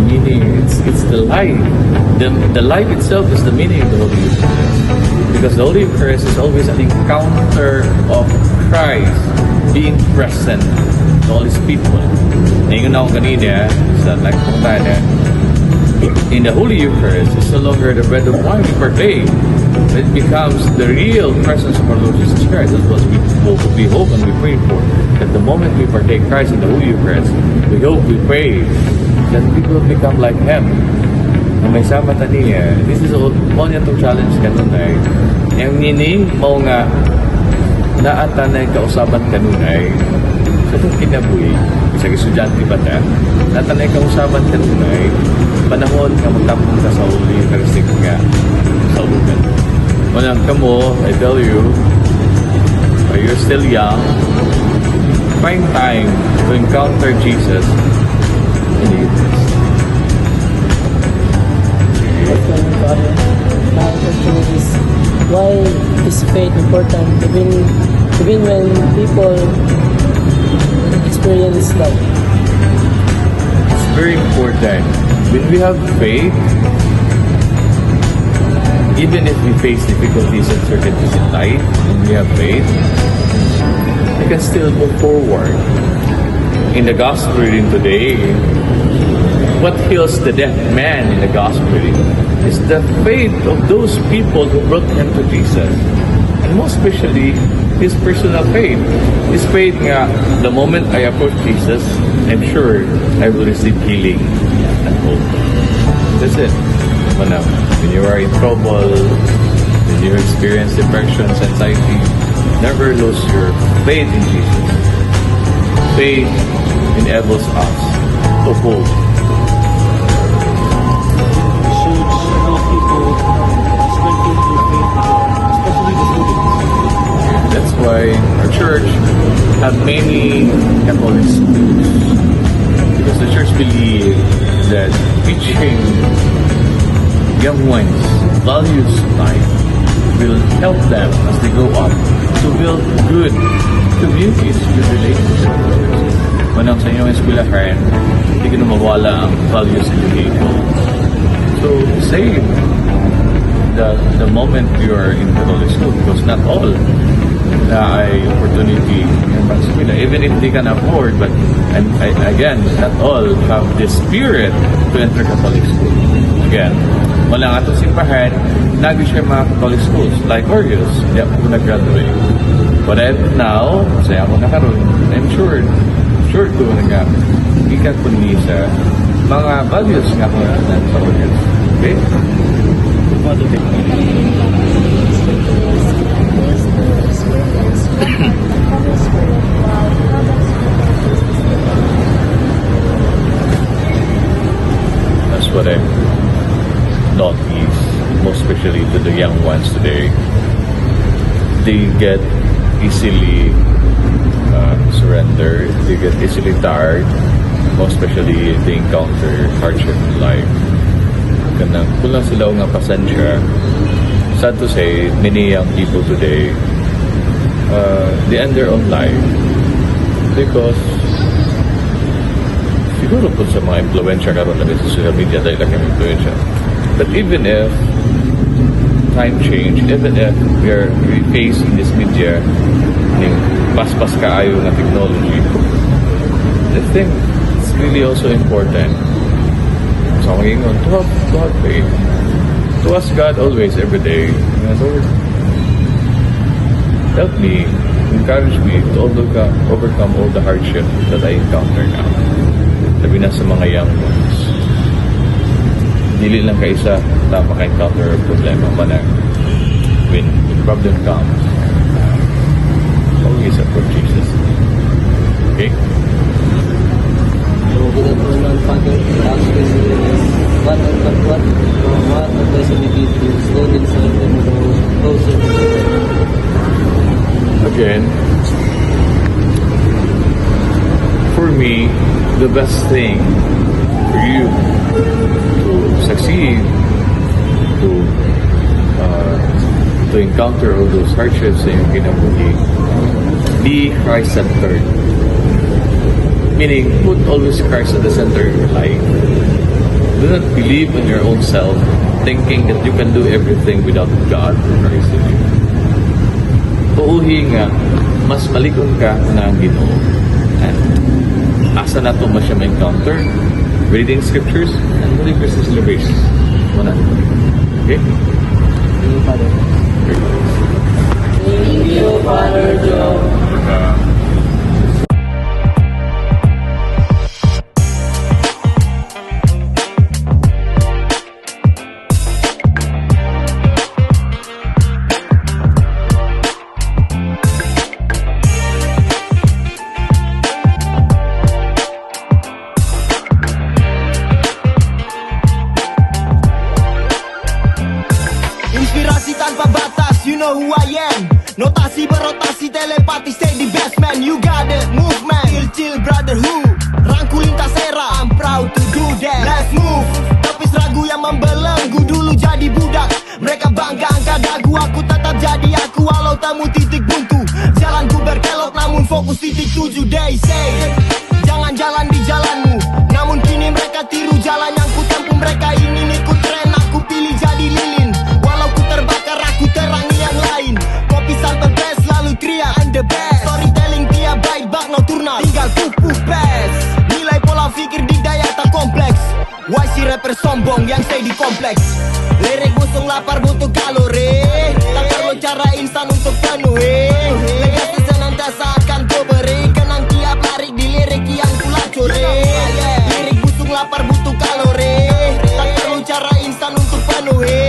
meaning. It's the life. The life itself is the meaning of the Holy Eucharist. Because the Holy Eucharist is always an encounter of Christ being present to all His people. Ngayon ako kanina sa nagpunta in the Holy Eucharist, it's no longer the bread of wine we partake. It becomes the real presence of our Lord Jesus Christ. That's what we hope and we pray for. That the moment we partake Christ in the Holy Eucharist, we hope, we pray that we will become like Him. Ang may sama taniya, this is all niya itong challenge kanunay. Yung meaning, mo nga, naatanay kausaban kanunay, sa itong kinabuhi, isang estudyante ba na, natanay kausaban kanunay, panahon ka magtapong ka sa Holy Eucharistic nga sa ulugan. Walang kamo, I tell you, while you're still young, find time to encounter Jesus in the Eucharist. My question is, why is faith important even when people experience love? It's very important. When we have faith, even if we face difficulties and uncertainties in life, when we have faith, we can still move forward. In the Gospel reading today, what heals the deaf man in the Gospel reading is the faith of those people who brought him to Jesus. And most especially, his personal faith. His faith nga, the moment I approach Jesus, I'm sure I will receive healing and hope. That's it. When you are in trouble, when you experience depression, anxiety, never lose your faith in Jesus. Faith enables us to hope. That's why our church have many Catholic schools. Because the church believes that teaching young ones values of life will help them as they grow up to build good communities, good relationships. Manang sa inyong eskwelahan, hindi ka na mawala ang values education. So, save the moment you are in Catholic school because not all na ay opportunity in eskwela. Even if they can afford, but again, not all have the spirit to enter Catholic school. Again, wala nga itong simbahan, nagi siya mga Catholic schools like Orius, hindi ako nag-graduate. But now, saya ako nakaroon, I'm sure ko nga, ikat po niya sa mga values nga po sa Orius. Okay? That's what I'm noticed, most especially to the young ones today. They get easily surrendered, they get easily tired, most especially if they encounter hardship in life. Kanang kulang sila nga pasensya. Sad to say, many young people today, they end their own life because siguro po sa mga influensya karon na sa social media dahil lang yung influensya. But even if time change, even if we face in this media ning paspas kaayo na technology, I think it's really also important sa mga ingon to have faith. To ask God always, every day, Lord, help me, encourage me to overcome all the hardship that I encounter now. Sabi na sa mga young ones, dili lang kaisa na maka-encounter problema manang when the problem comes, always approach Jesus. Okay? So, ginagawa ng Father, what advice would you give to slowly and go closer to God? Again, for me, the best thing for you to succeed, to encounter all those hardships in your kinabuhi, be Christ-centered. Meaning, put always Christ at the center of your life. Do not believe in your own self, thinking that you can do everything without God or Christ in you. Pauhi nga, mas malikon ka na ang Ginoo. And asa na ito mo siya ma-encounter? Reading scriptures and Holy Christmas celebrations. Muna. Okay? Thank you, Father. Thank you, Father Joe. Inspirasi tanpa batas, you know who I am. Notasi berotasi, telepati, stay the best man. You got it, movement, chill brotherhood. Rangkul lintas era, I'm proud to do that. Let's move, tapis ragu yang membelenggu. Dulu jadi budak, mereka bangga angkat dagu. Aku tetap jadi aku, walau temu titik buntu. Jalanku berkelok, namun fokus titik tuju. They say, jangan jalan di jalanmu. Namun kini mereka tiru jalan yang ku tempuh. Mereka ini ikut tren, aku pilih jadi lilin. Walau ku terbakar, aku terangi yang lain. Kopi sampai best, lalu teriak I'm the best. Storytelling tiap baik bak nocturnal, tinggal pupuk pes. Nilai pola pikir didaya tak kompleks. Why si rapper sombong yang stay di kompleks. Lirik busung lapar butuh kalori. Tak perlu cara instan untuk penuhi. Legasi senantiasa akan ku beri. Kenang tiap larik di lirik yang ku lacuri. Lirik busung lapar butuh kalori. Tak perlu cara instan untuk penuhi.